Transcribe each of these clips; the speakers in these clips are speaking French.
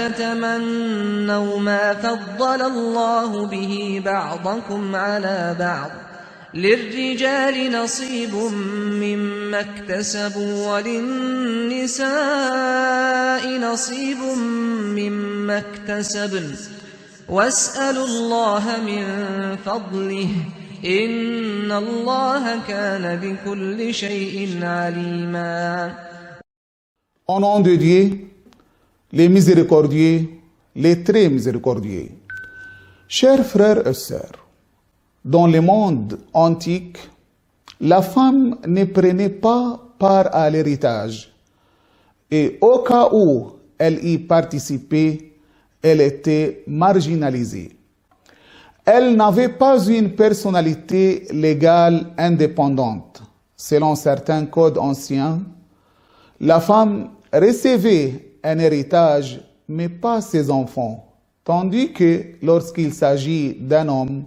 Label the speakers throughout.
Speaker 1: تتمنوا ما فضل الله به بعضكم على بعض للرجال نصيب مما اكتسبوا وللنساء نصيب مما اكتسبن واسألوا الله من فضله إن الله كان بكل شيء عليما.
Speaker 2: Au nom de Dieu, les miséricordieux, les très miséricordieux. Chers frères et sœurs, dans le monde antique, la femme ne prenait pas part à l'héritage et au cas où elle y participait, elle était marginalisée. Elle n'avait pas une personnalité légale indépendante. Selon certains codes anciens, la femme recevait un héritage, mais pas ses enfants, tandis que lorsqu'il s'agit d'un homme,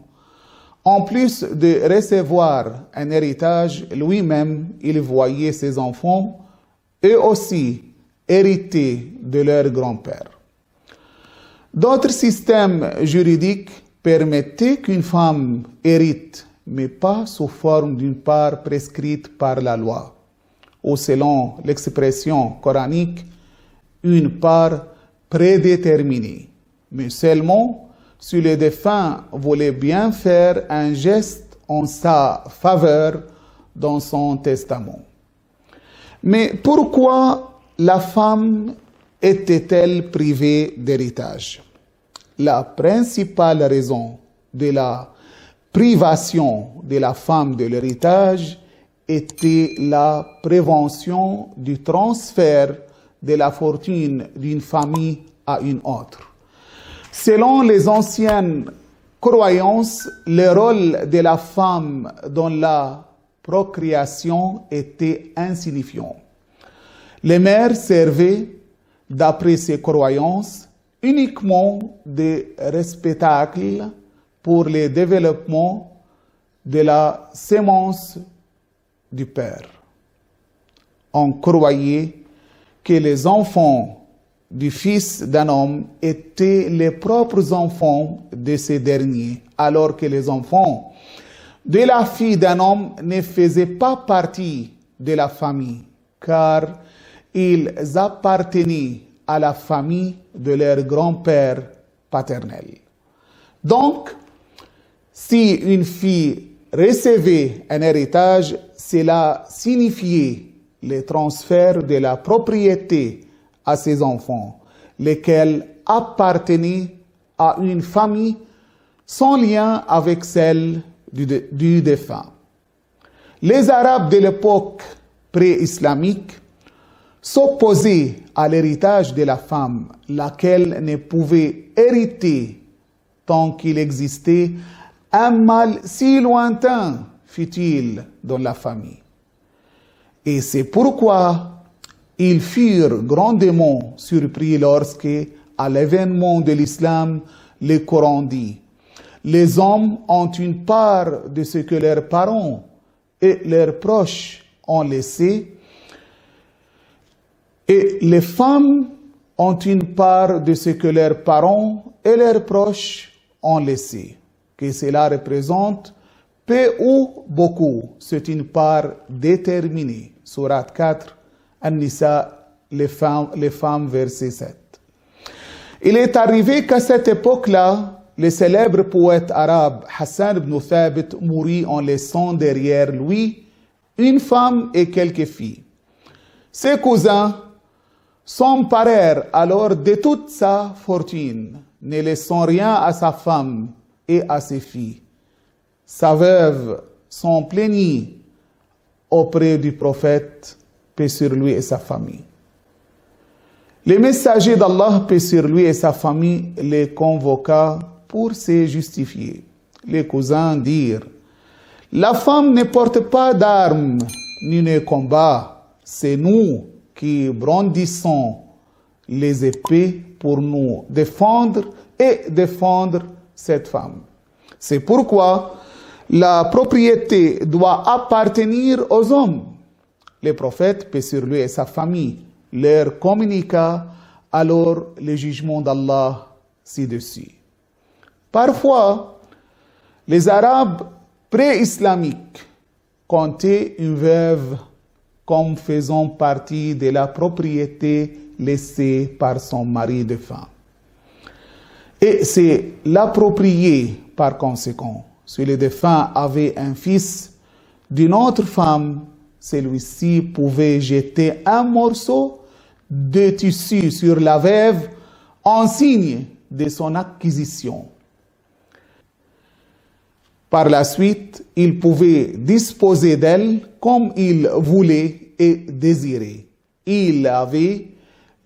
Speaker 2: en plus de recevoir un héritage, lui-même, il voyait ses enfants eux aussi hériter de leur grand-père. D'autres systèmes juridiques permettaient qu'une femme hérite, mais pas sous forme d'une part prescrite par la loi, ou selon l'expression coranique, une part prédéterminée, mais seulement si le défunt voulait bien faire un geste en sa faveur dans son testament. Mais pourquoi la femme était-elle privée d'héritage? La principale raison de la privation de la femme de l'héritage était la prévention du transfert de la fortune d'une famille à une autre. Selon les anciennes croyances, le rôle de la femme dans la procréation était insignifiant. Les mères servaient, d'après ces croyances, uniquement de réceptacles pour le développement de la sémence du père. On croyait que les enfants du fils d'un homme étaient les propres enfants de ce dernier, alors que les enfants de la fille d'un homme ne faisaient pas partie de la famille, car ils appartenaient à la famille de leur grand-père paternel. Donc, si une fille recevait un héritage, cela signifiait le transfert de la propriété à ses enfants, lesquels appartenaient à une famille sans lien avec celle du défunt. Les Arabes de l'époque pré-islamique s'opposaient à l'héritage de la femme, laquelle ne pouvait hériter tant qu'il existait un mal si lointain, fut-il, dans la famille. Et c'est pourquoi ils furent grandement surpris lorsque, à l'événement de l'islam, le Coran dit « Les hommes ont une part de ce que leurs parents et leurs proches ont laissé, et les femmes ont une part de ce que leurs parents et leurs proches ont laissé. » Que cela représente peu ou beaucoup, c'est une part déterminée. Surat 4, An-Nisa, les femmes, verset 7. Il est arrivé qu'à cette époque-là, le célèbre poète arabe Hassan ibn Thabit mourut en laissant derrière lui une femme et quelques filles. Ses cousins s'emparèrent alors de toute sa fortune, ne laissant rien à sa femme et à ses filles. Sa veuve s'en plaignit auprès du prophète, paix sur lui et sa famille. Le messager d'Allah, paix sur lui et sa famille, les convoqua pour se justifier. Les cousins dirent « La femme ne porte pas d'armes ni ne combat, c'est nous qui brandissons les épées pour nous défendre et défendre cette femme. C'est pourquoi la propriété doit appartenir aux hommes. » Le prophète, paix sur lui et sa famille, leur communiqua alors le jugement d'Allah ci-dessus. Parfois, les Arabes pré-islamiques comptaient une veuve comme faisant partie de la propriété laissée par son mari défunt. Et c'est l'approprié par conséquent. Si le défunt avait un fils d'une autre femme, celui-ci pouvait jeter un morceau de tissu sur la veuve en signe de son acquisition. Par la suite, il pouvait disposer d'elle comme il voulait et désirait. Il avait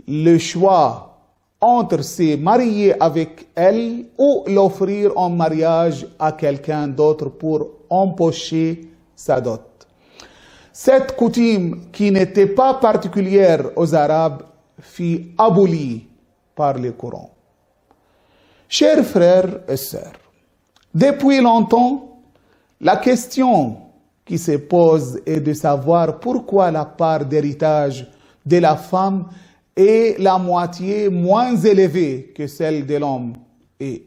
Speaker 2: le choix entre se marier avec elle ou l'offrir en mariage à quelqu'un d'autre pour empocher sa dot. Cette coutume, qui n'était pas particulière aux Arabes, fut abolie par le Coran. Chers frères et sœurs, depuis longtemps, la question qui se pose est de savoir pourquoi la part d'héritage de la femme est la moitié moins élevée que celle de l'homme. Et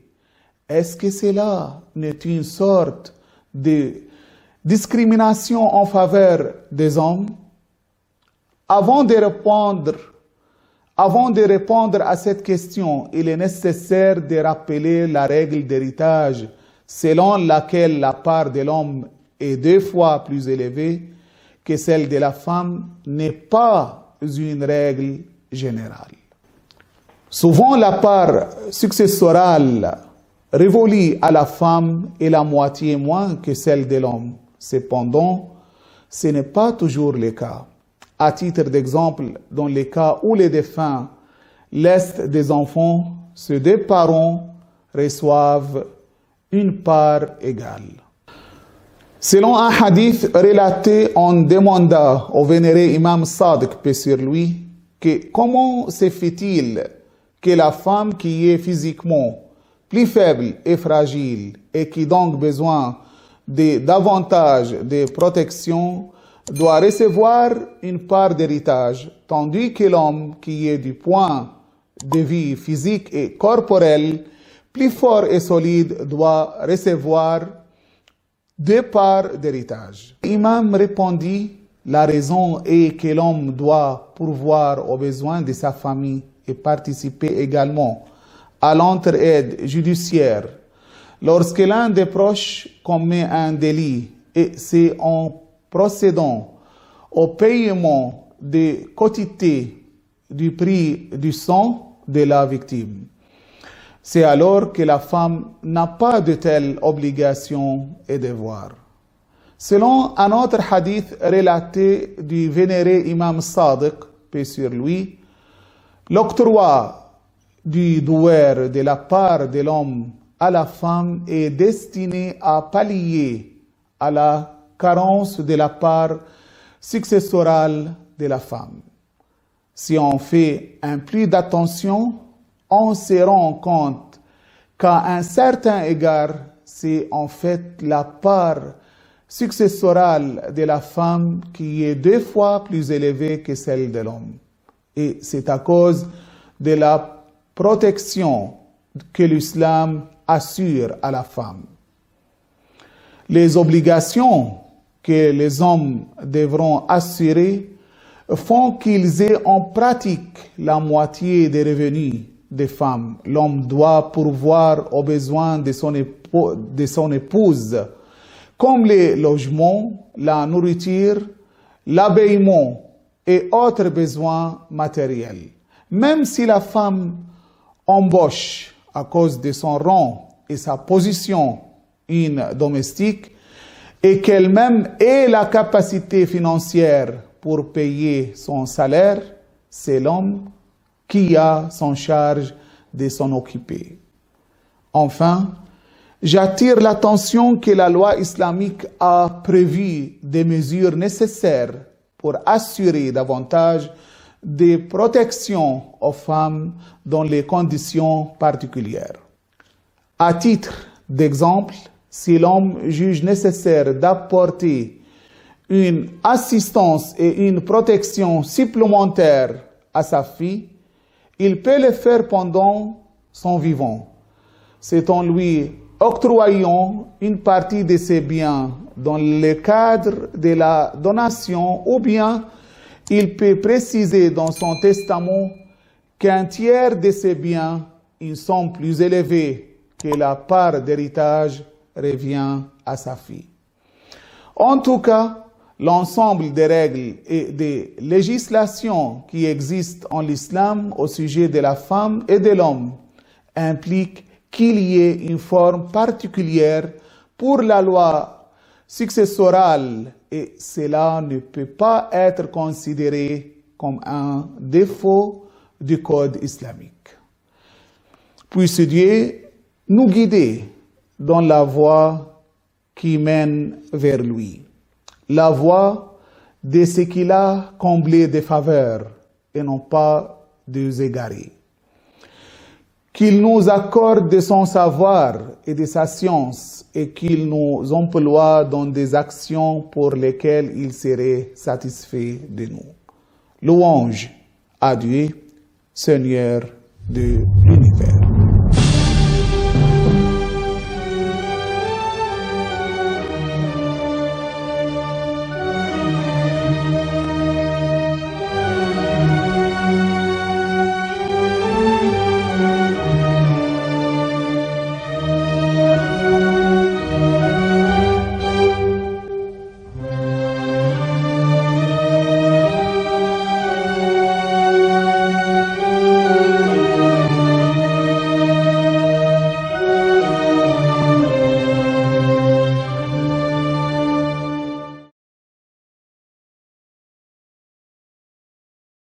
Speaker 2: est-ce que cela n'est une sorte de discrimination en faveur des hommes? Avant de répondre à cette question, il est nécessaire de rappeler la règle d'héritage selon laquelle la part de l'homme est 2 fois plus élevée que celle de la femme n'est pas une règle générale. Souvent, la part successorale révolue à la femme est la moitié moins que celle de l'homme. Cependant, ce n'est pas toujours le cas. À titre d'exemple, dans les cas où les défunts laissent des enfants, ces 2 parents reçoivent une part égale. Selon un hadith relaté, on demanda au vénéré imam Sadiq, paix sur lui, que comment se fait-il que la femme qui est physiquement plus faible et fragile et qui donc besoin de davantage de protection doit recevoir une part d'héritage, tandis que l'homme qui est du point de vue physique et corporel plus fort et solide doit recevoir 2 parts d'héritage. L'imam répondit, la raison est que l'homme doit pourvoir aux besoins de sa famille et participer également à l'entraide judiciaire. Lorsque l'un des proches commet un délit, et c'est en procédant au paiement des quotités du prix du sang de la victime. C'est alors que la femme n'a pas de telles obligations et devoirs. Selon un autre hadith relaté du vénéré imam Sadiq, paix sur lui, l'octroi du douaire de la part de l'homme à la femme est destiné à pallier à la carence de la part successorale de la femme. Si on fait un plus d'attention, on se rend compte qu'à un certain égard, c'est en fait la part successorale de la femme qui est 2 fois plus élevée que celle de l'homme. Et c'est à cause de la protection que l'islam assure à la femme. Les obligations que les hommes devront assurer font qu'ils aient en pratique la moitié des revenus des femmes. L'homme doit pourvoir aux besoins de son épouse, comme les logements, la nourriture, l'habillement et autres besoins matériels. Même si la femme embauche à cause de son rang et sa position une domestique et qu'elle-même ait la capacité financière pour payer son salaire, c'est l'homme qui a son charge de s'en occuper. Enfin, j'attire l'attention que la loi islamique a prévu des mesures nécessaires pour assurer davantage de protection aux femmes dans les conditions particulières. À titre d'exemple, si l'homme juge nécessaire d'apporter une assistance et une protection supplémentaire à sa fille, il peut le faire pendant son vivant. C'est en lui octroyant une partie de ses biens dans le cadre de la donation, ou bien il peut préciser dans son testament qu'un tiers de ses biens, une somme plus élevée que la part d'héritage, revient à sa fille. En tout cas, l'ensemble des règles et des législations qui existent en l'islam au sujet de la femme et de l'homme implique qu'il y ait une forme particulière pour la loi successorale, et cela ne peut pas être considéré comme un défaut du code islamique. Puisse Dieu nous guider dans la voie qui mène vers lui, la voie de ce qu'il a comblé de faveurs et non pas des égarés. Qu'il nous accorde de son savoir et de sa science, et qu'il nous emploie dans des actions pour lesquelles il serait satisfait de nous. Louange à Dieu, Seigneur de l'univers.